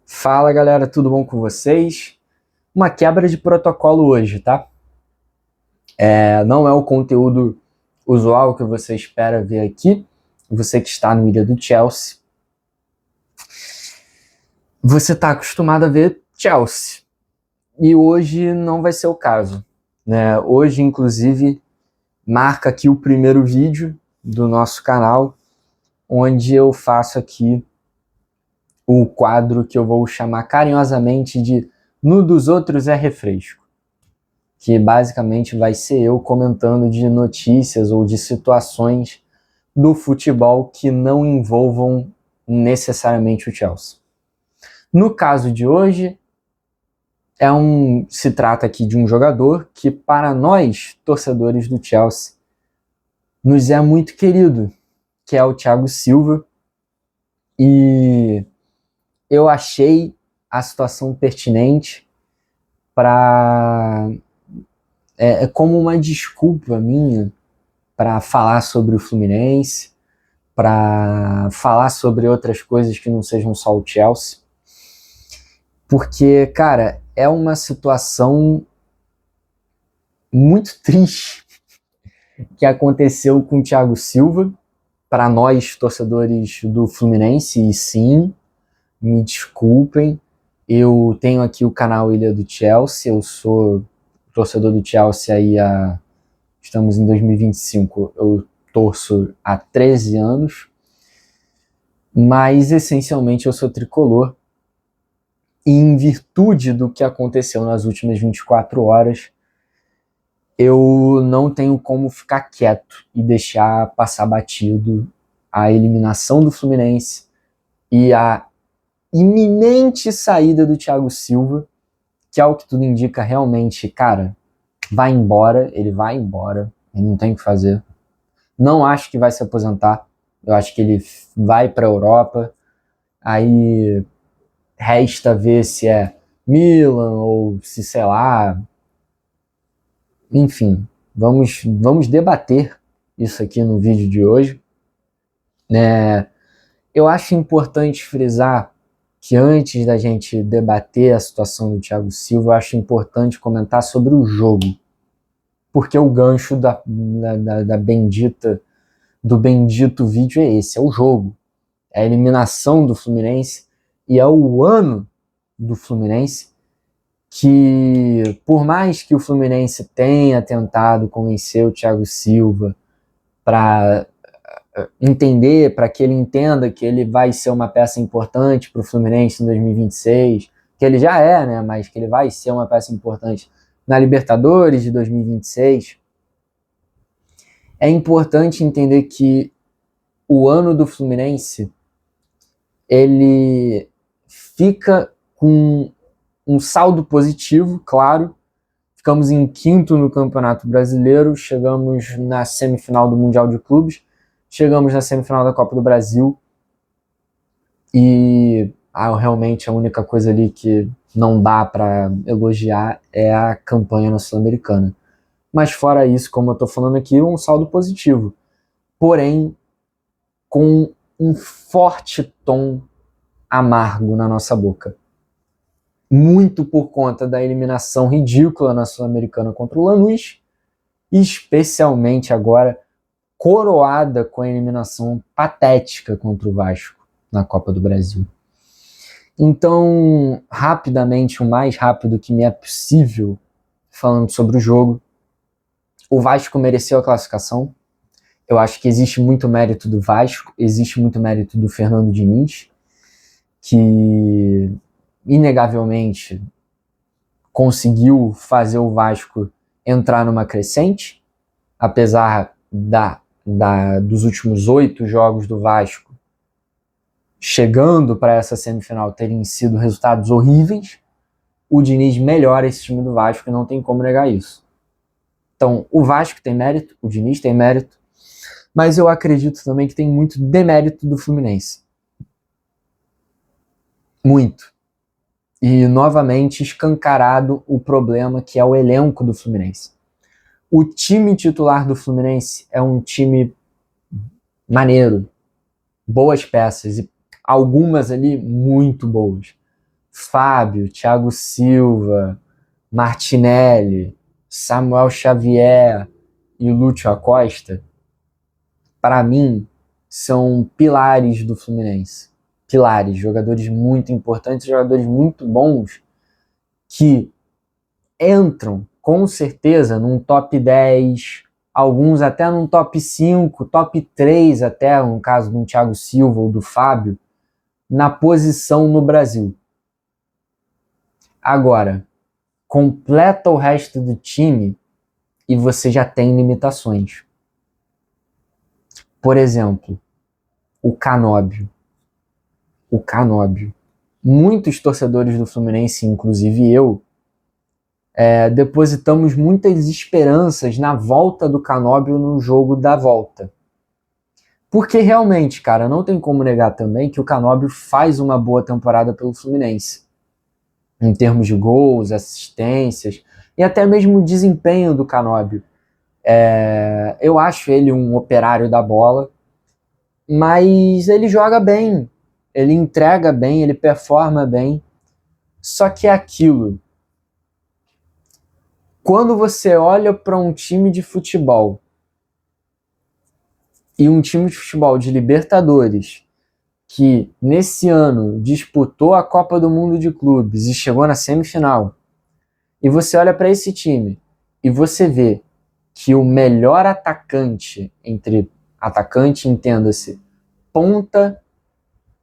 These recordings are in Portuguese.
Fala galera, tudo bom com vocês? Uma quebra de protocolo hoje, tá? Não é o conteúdo usual que você espera ver aqui. Você que está no Ilha do Chelsea, você está acostumado a ver Chelsea. E hoje não vai ser o caso, né? Hoje, inclusive, marca aqui o primeiro vídeo do nosso canal, onde eu faço aqui o quadro que eu vou chamar carinhosamente de "No dos outros é refresco", que basicamente vai ser eu comentando de notícias ou de situações do futebol que não envolvam necessariamente o Chelsea. No caso de hoje, se trata aqui de um jogador que, para nós, torcedores do Chelsea, nos é muito querido, que é o Thiago Silva, e eu achei a situação pertinente para como uma desculpa minha para falar sobre o Fluminense, para falar sobre outras coisas que não sejam só o Chelsea. Porque, cara, é uma situação muito triste que aconteceu com o Thiago Silva, para nós, torcedores do Fluminense, e sim, me desculpem, eu tenho aqui o canal Ilha do Chelsea, eu sou torcedor do Chelsea aí estamos em 2025, eu torço há 13 anos, mas essencialmente eu sou tricolor, e em virtude do que aconteceu nas últimas 24 horas, eu não tenho como ficar quieto e deixar passar batido a eliminação do Fluminense e a iminente saída do Thiago Silva, que, ao que tudo indica, realmente, cara, vai embora, ele não tem o que fazer. Não acho que vai se aposentar, eu acho que ele vai para a Europa, aí resta ver se é Milan ou se, sei lá, enfim, vamos debater isso aqui no vídeo de hoje. Eu acho importante frisar que antes da gente debater a situação do Thiago Silva, eu acho importante comentar sobre o jogo, porque o gancho do bendito vídeo é esse, é o jogo, é a eliminação do Fluminense e é o ano do Fluminense, que por mais que o Fluminense tenha tentado convencer o Thiago Silva para entender, para que ele entenda que ele vai ser uma peça importante para o Fluminense em 2026, que ele já é, né, mas que ele vai ser uma peça importante na Libertadores de 2026, é importante entender que o ano do Fluminense, ele fica com um saldo positivo, claro. Ficamos em quinto no Campeonato Brasileiro, chegamos na semifinal do Mundial de Clubes, chegamos na semifinal da Copa do Brasil e realmente a única coisa ali que não dá para elogiar é a campanha na Sul-Americana. Mas fora isso, como eu estou falando aqui, um saldo positivo. Porém, com um forte tom amargo na nossa boca. Muito por conta da eliminação ridícula na Sul-Americana contra o Lanús, e especialmente agora coroada com a eliminação patética contra o Vasco na Copa do Brasil. Então, rapidamente, o mais rápido que me é possível, falando sobre o jogo, o Vasco mereceu a classificação. Eu acho que existe muito mérito do Vasco, existe muito mérito do Fernando Diniz, que inegavelmente conseguiu fazer o Vasco entrar numa crescente, apesar dos últimos 8 jogos do Vasco chegando para essa semifinal terem sido resultados horríveis. O Diniz melhora esse time do Vasco e não tem como negar isso. Então, o Vasco tem mérito, o Diniz tem mérito, mas eu acredito também que tem muito demérito do Fluminense. Muito. E, novamente, escancarado o problema que é o elenco do Fluminense. O time titular do Fluminense é um time maneiro, boas peças, e algumas ali muito boas. Fábio, Thiago Silva, Martinelli, Samuel Xavier e Lúcio Acosta, para mim, são pilares do Fluminense. Pilares, jogadores muito importantes, jogadores muito bons que entram com certeza num top 10, alguns até num top 5, top 3 até, no caso do Thiago Silva ou do Fábio, na posição no Brasil. Agora, completa o resto do time e você já tem limitações. Por exemplo, o Canóbio. O Canóbio. Muitos torcedores do Fluminense, inclusive eu, depositamos muitas esperanças na volta do Canóbio no jogo da volta. Porque realmente, cara, não tem como negar também que o Canóbio faz uma boa temporada pelo Fluminense. Em termos de gols, assistências e até mesmo o desempenho do Canóbio. Eu acho ele um operário da bola, mas ele joga bem, ele entrega bem, ele performa bem. Só que é aquilo. Quando você olha para um time de futebol e um time de futebol de Libertadores que nesse ano disputou a Copa do Mundo de Clubes e chegou na semifinal, e você olha para esse time e você vê que o melhor atacante, entre atacante, entenda-se, ponta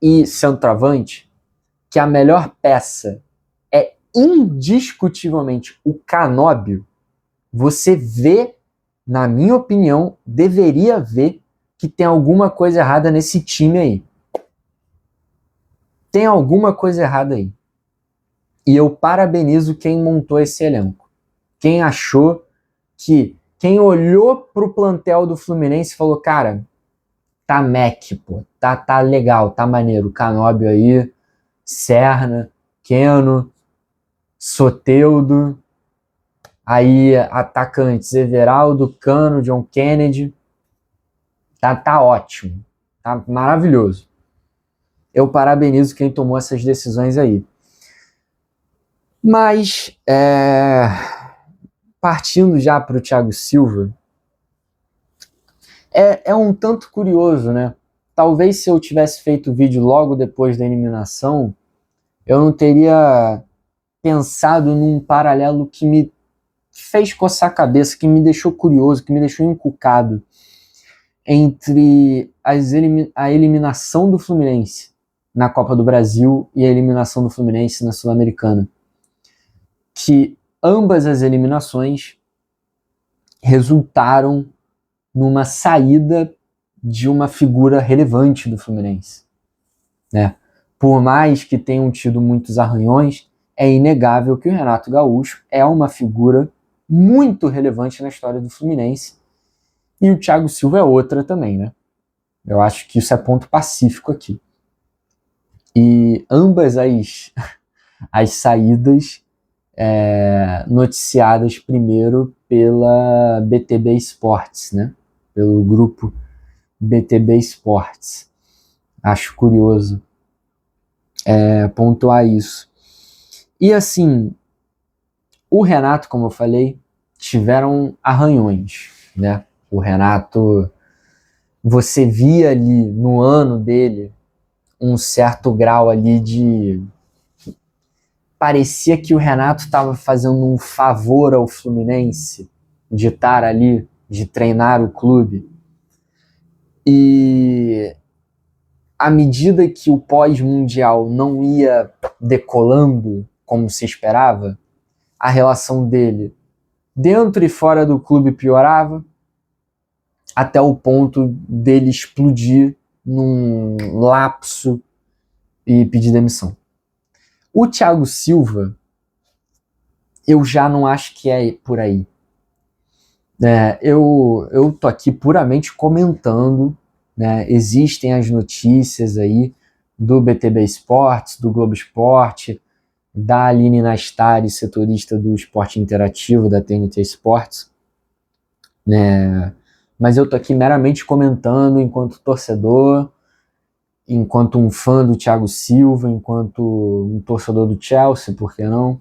e centroavante, que a melhor peça é indiscutivelmente o Canóbio, você vê, na minha opinião, deveria ver que tem alguma coisa errada nesse time aí. Tem alguma coisa errada aí. E eu parabenizo quem montou esse elenco. Quem achou que... Quem olhou pro plantel do Fluminense e falou, cara, tá Mac, pô, tá legal, tá maneiro. Canóbio aí, Serna, Keno, Soteldo, aí atacantes, Everaldo, Cano, John Kennedy. Tá ótimo, tá maravilhoso. Eu parabenizo quem tomou essas decisões aí. Mas, partindo já para o Thiago Silva, é um tanto curioso, né? Talvez se eu tivesse feito o vídeo logo depois da eliminação, eu não teria pensado num paralelo que me fez coçar a cabeça, que me deixou curioso, que me deixou encucado entre a eliminação do Fluminense na Copa do Brasil e a eliminação do Fluminense na Sul-Americana. Que ambas as eliminações resultaram numa saída de uma figura relevante do Fluminense, né? Por mais que tenham tido muitos arranhões, é inegável que o Renato Gaúcho é uma figura muito relevante na história do Fluminense, e o Thiago Silva é outra também, né? Eu acho que isso é ponto pacífico aqui. E ambas as saídas noticiadas primeiro pela BTB Sports, né? Pelo grupo BTB Sports. Acho curioso pontuar isso. E assim, o Renato, como eu falei, tiveram arranhões, né? O Renato, você via ali no ano dele um certo grau ali de... Parecia que o Renato estava fazendo um favor ao Fluminense de estar ali, de treinar o clube. E à medida que o pós-mundial não ia decolando como se esperava, a relação dele dentro e fora do clube piorava, até o ponto dele explodir num lapso e pedir demissão. O Thiago Silva, eu já não acho que é por aí. Eu tô aqui puramente comentando, né? Existem as notícias aí do BTB Esportes, do Globo Esporte, da Aline Nastari, setorista do Esporte Interativo, da TNT Esportes, né? Mas eu tô aqui meramente comentando enquanto torcedor, enquanto um fã do Thiago Silva, enquanto um torcedor do Chelsea, por que não?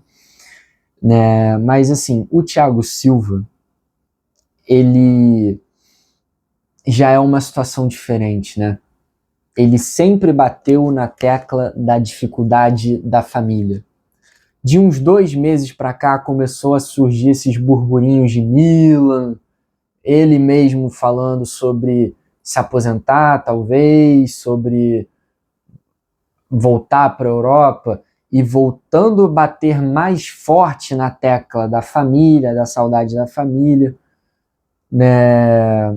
Né? Mas assim, o Thiago Silva, ele já é uma situação diferente, né? Ele sempre bateu na tecla da dificuldade da família. De uns 2 meses para cá começou a surgir esses burburinhos de Milan, ele mesmo falando sobre se aposentar, talvez, sobre voltar para a Europa e voltando a bater mais forte na tecla da família, da saudade da família, né?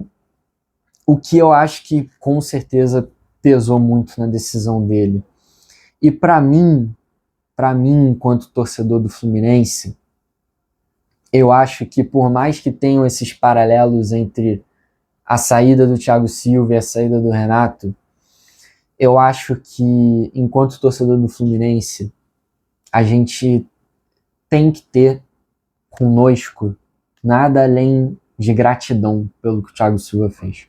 O que eu acho que com certeza pesou muito na decisão dele. E para mim, enquanto torcedor do Fluminense, eu acho que por mais que tenham esses paralelos entre a saída do Thiago Silva e a saída do Renato, eu acho que enquanto torcedor do Fluminense, a gente tem que ter conosco nada além de gratidão pelo que o Thiago Silva fez.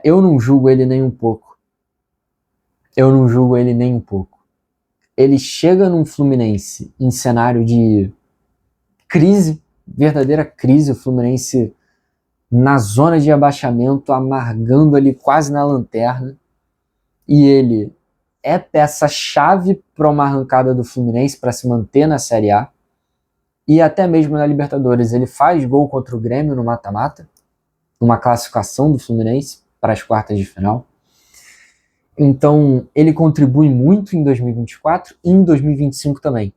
Eu não julgo ele nem um pouco. Ele chega num Fluminense em cenário de crise, verdadeira crise, o Fluminense na zona de abaixamento, amargando ali quase na lanterna, e ele é peça-chave para uma arrancada do Fluminense para se manter na Série A, e até mesmo na Libertadores. Ele faz gol contra o Grêmio no mata-mata, numa classificação do Fluminense para as quartas de final. Então, ele contribui muito em 2024 e em 2025 também.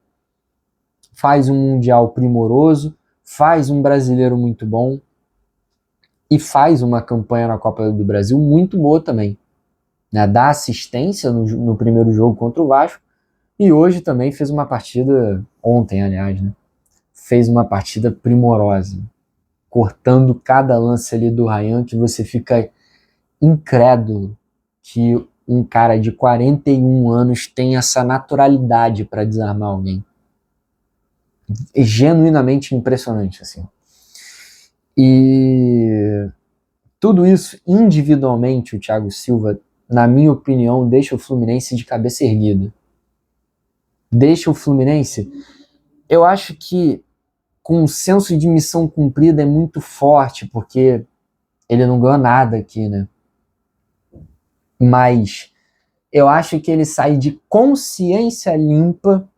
Faz um Mundial primoroso, faz um Brasileiro muito bom e faz uma campanha na Copa do Brasil muito boa também. Né? Dá assistência no primeiro jogo contra o Vasco e hoje também fez uma partida, ontem aliás, né? Fez uma partida primorosa, cortando cada lance ali do Ryan, que você fica incrédulo que um cara de 41 anos tem essa naturalidade para desarmar alguém. É genuinamente impressionante, assim. E tudo isso individualmente, o Thiago Silva, na minha opinião, deixa o Fluminense de cabeça erguida. Deixa o Fluminense... Eu acho que com o senso de missão cumprida é muito forte, porque ele não ganhou nada aqui, né? Mas eu acho que ele sai de consciência limpa,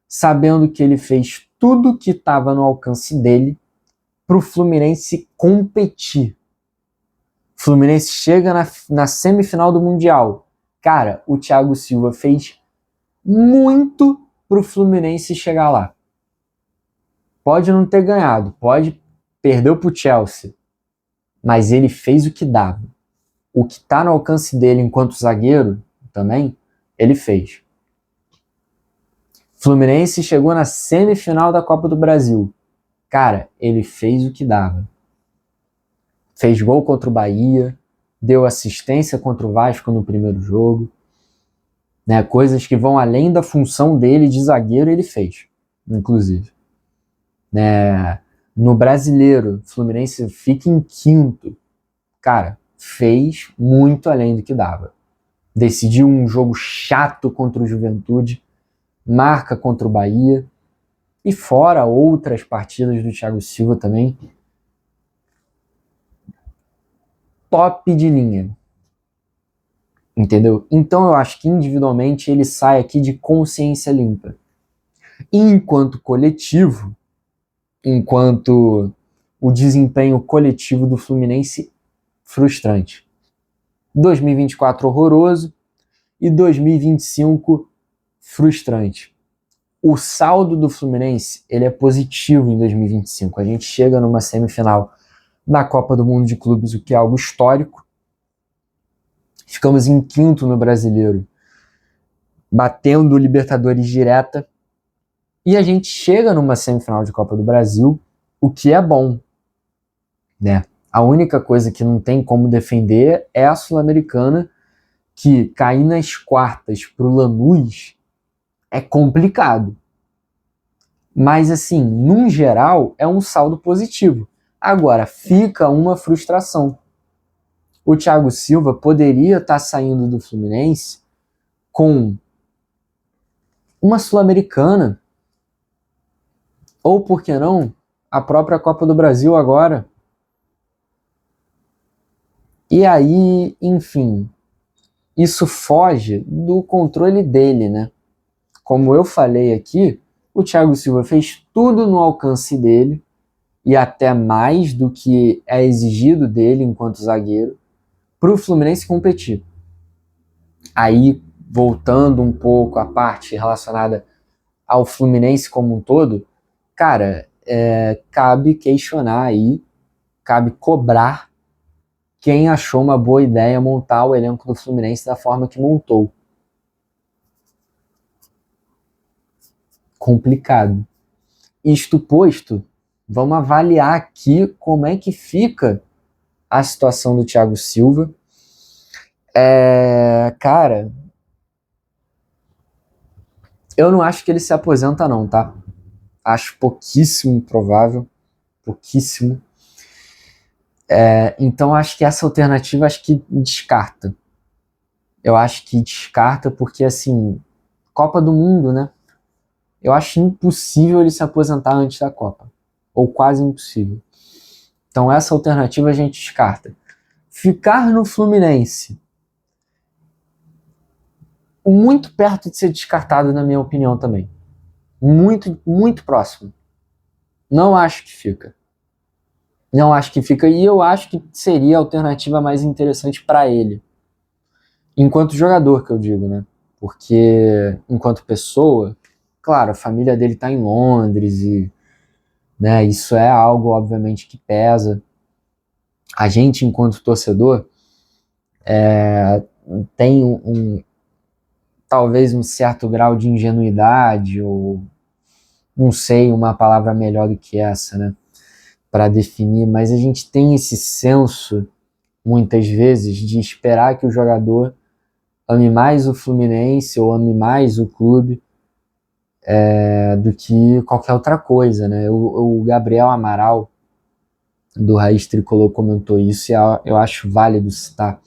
sabendo que ele fez tudo que estava no alcance dele para o Fluminense competir. O Fluminense chega na semifinal do Mundial. Cara, o Thiago Silva fez muito para o Fluminense chegar lá. Pode não ter ganhado, pode perder para o Chelsea, mas ele fez o que dava. O que está no alcance dele enquanto zagueiro também, ele fez. Fluminense chegou na semifinal da Copa do Brasil. Cara, ele fez o que dava. Fez gol contra o Bahia, deu assistência contra o Vasco no primeiro jogo. Né? Coisas que vão além da função dele de zagueiro, ele fez, inclusive. Né? No Brasileiro, Fluminense fica em quinto. Cara, fez muito além do que dava. Decidiu um jogo chato contra o Juventude, marca contra o Bahia, e fora outras partidas do Thiago Silva também. Top de linha. Entendeu? Então eu acho que individualmente ele sai aqui de consciência limpa. Enquanto coletivo, enquanto o desempenho coletivo do Fluminense frustrante. 2024 horroroso e 2025 frustrante. O saldo do Fluminense ele é positivo em 2025. A gente chega numa semifinal na Copa do Mundo de Clubes, o que é algo histórico. Ficamos em quinto no Brasileiro, batendo o Libertadores direta. E a gente chega numa semifinal de Copa do Brasil, o que é bom, né? A única coisa que não tem como defender é a Sul-Americana, que cair nas quartas pro Lanús é complicado. Mas, assim, num geral, é um saldo positivo. Agora, fica uma frustração. o Thiago Silva poderia estar saindo do Fluminense com uma Sul-Americana, ou, por que não, a própria Copa do Brasil agora. E aí, enfim, isso foge do controle dele, né? Como eu falei aqui, o Thiago Silva fez tudo no alcance dele, e até mais do que é exigido dele enquanto zagueiro, para o Fluminense competir. Aí, voltando um pouco à parte relacionada ao Fluminense como um todo, cara, cabe questionar aí, cabe cobrar quem achou uma boa ideia montar o elenco do Fluminense da forma que montou. Complicado. Isto posto, vamos avaliar aqui como é que fica a situação do Thiago Silva. Cara, eu não acho que ele se aposenta não, tá? Acho pouquíssimo provável, pouquíssimo. Então acho que essa alternativa acho que descarta. Eu acho que descarta porque, assim, Copa do Mundo, né? Eu acho impossível ele se aposentar antes da Copa. Ou quase impossível. Então essa alternativa a gente descarta. Ficar no Fluminense, muito perto de ser descartado, na minha opinião também. Muito, muito próximo. Não acho que fica. Não acho que fica. E eu acho que seria a alternativa mais interessante para ele. Enquanto jogador, que eu digo, né? Porque enquanto pessoa, claro, a família dele tá em Londres e, né, isso é algo, obviamente, que pesa. A gente, enquanto torcedor, tem talvez um certo grau de ingenuidade, ou não sei uma palavra melhor do que essa, né, para definir, mas a gente tem esse senso, muitas vezes, de esperar que o jogador ame mais o Fluminense ou ame mais o clube do que qualquer outra coisa, né? O Gabriel Amaral, do Raiz Tricolor, comentou isso e eu acho válido citar,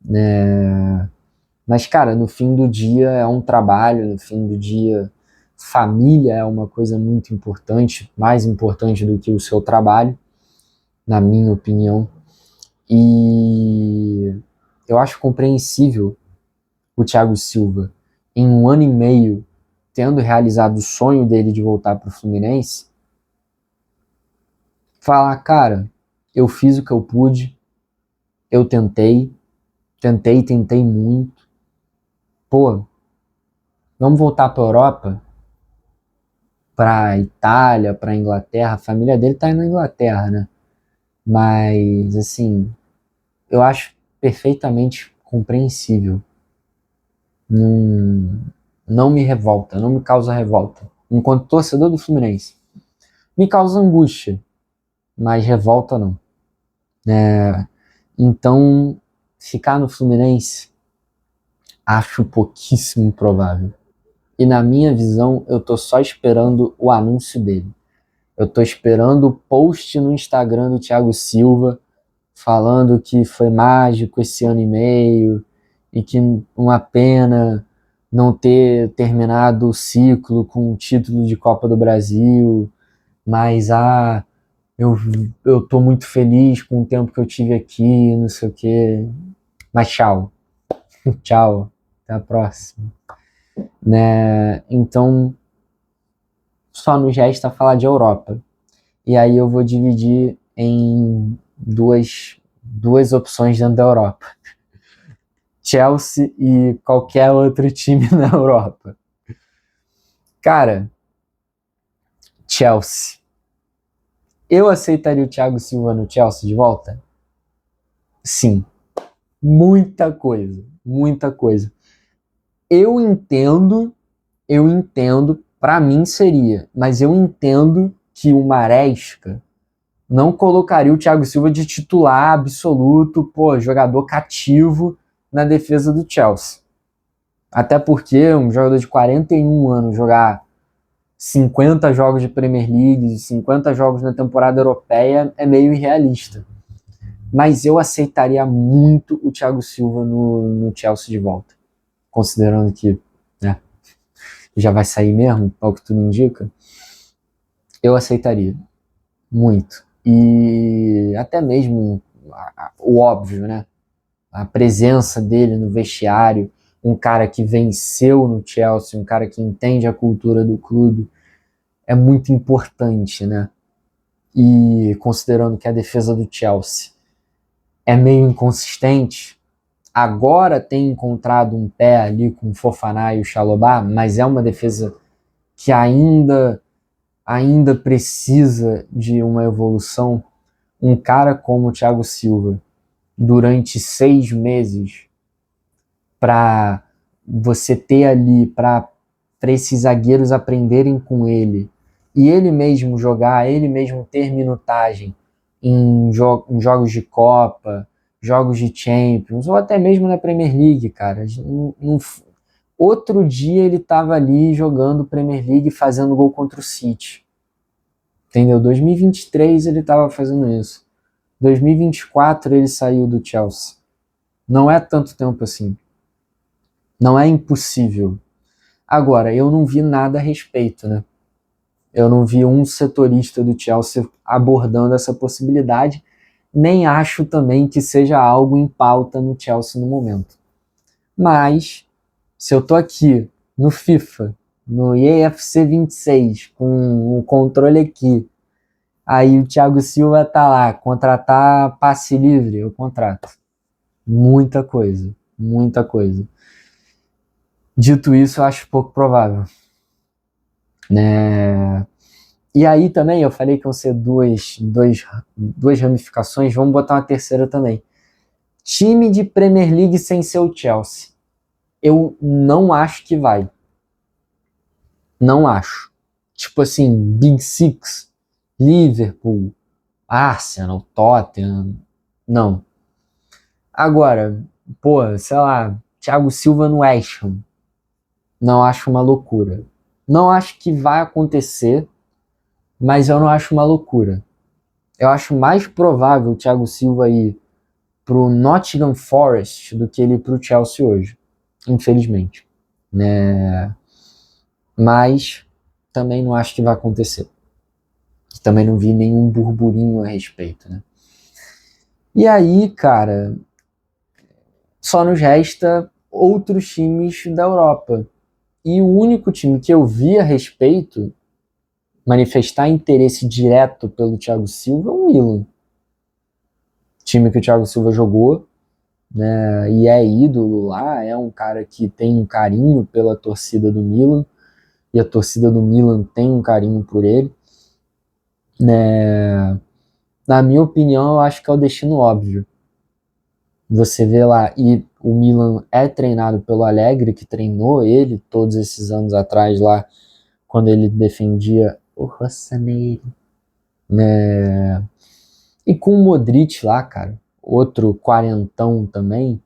né? Mas, cara, no fim do dia é um trabalho, no fim do dia família é uma coisa muito importante, mais importante do que o seu trabalho, na minha opinião. E eu acho compreensível o Thiago Silva, em 1 ano e meio, tendo realizado o sonho dele de voltar para o Fluminense, falar, cara, eu fiz o que eu pude, eu tentei muito, pô, vamos voltar para a Europa, para a Itália, para a Inglaterra, a família dele tá na Inglaterra, né? Mas, assim, eu acho perfeitamente compreensível. Não me revolta, não me causa revolta. Enquanto torcedor do Fluminense, me causa angústia, mas revolta não. Então, ficar no Fluminense acho pouquíssimo provável. E na minha visão, eu tô só esperando o anúncio dele. Eu tô esperando o post no Instagram do Thiago Silva falando que foi mágico esse 1 ano e meio e que uma pena não ter terminado o ciclo com o título de Copa do Brasil, mas eu tô muito feliz com o tempo que eu tive aqui, não sei o quê. Mas tchau. Tchau. Até a próxima. Né? Então, só nos resta falar de Europa. E aí eu vou dividir em duas opções dentro da Europa. Chelsea e qualquer outro time na Europa. Cara, Chelsea. Eu aceitaria o Thiago Silva no Chelsea de volta? Sim. Muita coisa. Muita coisa. Eu entendo, para mim seria, mas eu entendo que o Maresca não colocaria o Thiago Silva de titular absoluto, jogador cativo na defesa do Chelsea. Até porque um jogador de 41 anos jogar 50 jogos de Premier League, 50 jogos na temporada europeia é meio irrealista. mas eu aceitaria muito o Thiago Silva no Chelsea de volta, considerando que, né, já vai sair mesmo, ao que tudo indica, eu aceitaria muito. E até mesmo o óbvio, né? A presença dele no vestiário, um cara que venceu no Chelsea, um cara que entende a cultura do clube, é muito importante, né? E considerando que a defesa do Chelsea é meio inconsistente, agora tem encontrado um pé ali com o Fofana e o Chalobah, mas é uma defesa que ainda precisa de uma evolução. Um cara como o Thiago Silva, durante 6 meses, para você ter ali, para esses zagueiros aprenderem com ele, e ele mesmo jogar, ele mesmo ter minutagem em jogos de Copa, jogos de Champions, ou até mesmo na Premier League, cara. Outro dia ele estava ali jogando Premier League fazendo gol contra o City. Entendeu? 2023 ele estava fazendo isso. 2024 ele saiu do Chelsea. Não é tanto tempo assim. Não é impossível. Agora, eu não vi nada a respeito, né? Eu não vi um setorista do Chelsea abordando essa possibilidade, nem acho também que seja algo em pauta no Chelsea no momento. Mas, se eu tô aqui no FIFA, no EFC 26, com o controle aqui, aí o Thiago Silva tá lá, contratar passe livre, eu contrato. Muita coisa, muita coisa. Dito isso, eu acho pouco provável. Né? E aí também, eu falei que vão ser duas ramificações, vamos botar uma terceira também. Time de Premier League sem ser o Chelsea. Eu não acho que vai. Não acho. Tipo assim, Big Six, Liverpool, Arsenal, Tottenham, não. Agora, pô, sei lá, Thiago Silva no West Ham, não acho uma loucura. Não acho que vai acontecer, mas eu não acho uma loucura. Eu acho mais provável o Thiago Silva ir pro Nottingham Forest do que ele ir pro Chelsea hoje, infelizmente, né? Mas também não acho que vai acontecer. Também não vi nenhum burburinho a respeito, né? E aí, cara, só nos resta outros times da Europa. E o único time que eu vi a respeito manifestar interesse direto pelo Thiago Silva é o Milan. Time que o Thiago Silva jogou, né, e é ídolo lá, é um cara que tem um carinho pela torcida do Milan, e a torcida do Milan tem um carinho por ele. Né? Na minha opinião, eu acho que é o destino óbvio. Você vê lá, e o Milan é treinado pelo Allegri, que treinou ele todos esses anos atrás lá, quando ele defendia o Rossoneri, né? E com o Modric lá, cara, outro quarentão também,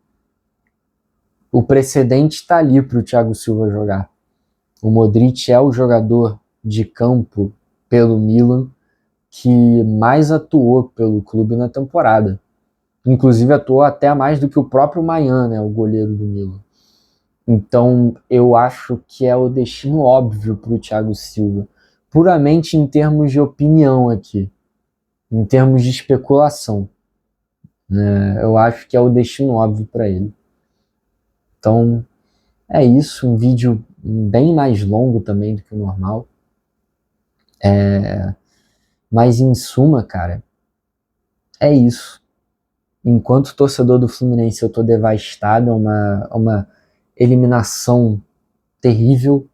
o precedente está ali para o Thiago Silva jogar. O Modric é o jogador de campo pelo Milan que mais atuou pelo clube na temporada. Inclusive atuou até mais do que o próprio Mayan, né, o goleiro do Milan. Então eu acho que é o destino óbvio para o Thiago Silva. Puramente em termos de opinião aqui. Em termos de especulação. Né, eu acho que é o destino óbvio para ele. Então é isso. Um vídeo bem mais longo também do que o normal. Mas em suma, cara, é isso. Enquanto torcedor do Fluminense eu tô devastado, é uma eliminação terrível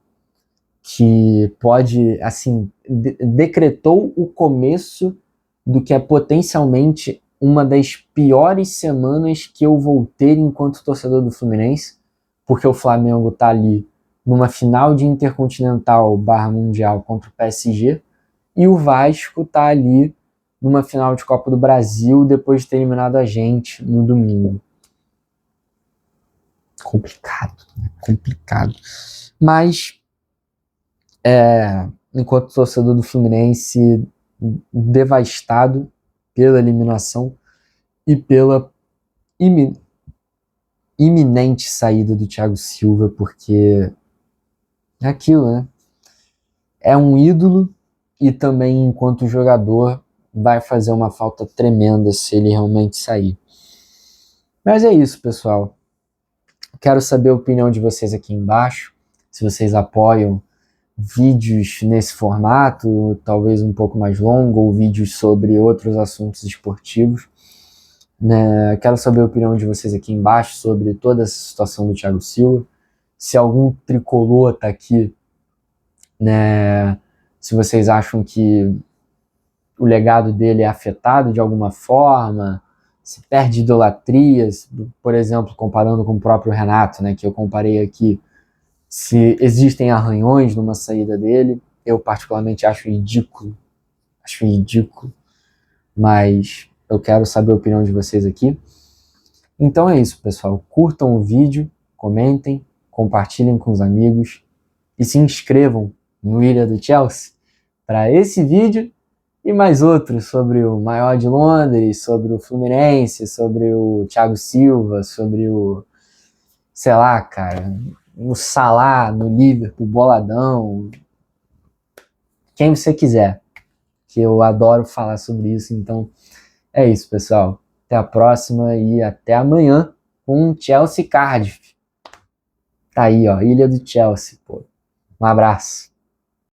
que pode, assim, decretou o começo do que é potencialmente uma das piores semanas que eu vou ter enquanto torcedor do Fluminense, porque o Flamengo tá ali numa final de Intercontinental / Mundial contra o PSG, e o Vasco tá ali numa final de Copa do Brasil depois de ter eliminado a gente no domingo. Complicado, né? Complicado. Mas, enquanto torcedor do Fluminense devastado pela eliminação, e pela iminente saída do Thiago Silva, porque é aquilo, né? É um ídolo e também, enquanto jogador, vai fazer uma falta tremenda se ele realmente sair. Mas é isso, pessoal. Quero saber a opinião de vocês aqui embaixo, se vocês apoiam vídeos nesse formato, talvez um pouco mais longo, ou vídeos sobre outros assuntos esportivos. Né? Quero saber a opinião de vocês aqui embaixo sobre toda essa situação do Thiago Silva. Se algum tricolor está aqui, né? Se vocês acham que o legado dele é afetado de alguma forma, se perde idolatrias, por exemplo, comparando com o próprio Renato, né, que eu comparei aqui, se existem arranhões numa saída dele, eu particularmente acho ridículo, mas eu quero saber a opinião de vocês aqui. Então é isso, pessoal, curtam o vídeo, comentem, compartilhem com os amigos e se inscrevam no Ilha do Chelsea para esse vídeo e mais outros sobre o maior de Londres, sobre o Fluminense, sobre o Thiago Silva, sobre o, sei lá, cara, o Salah no Liverpool, boladão, quem você quiser, que eu adoro falar sobre isso. Então é isso, pessoal. Até a próxima e até amanhã com Chelsea Cardiff. Tá aí, ó, Ilha do Chelsea, pô. Um abraço.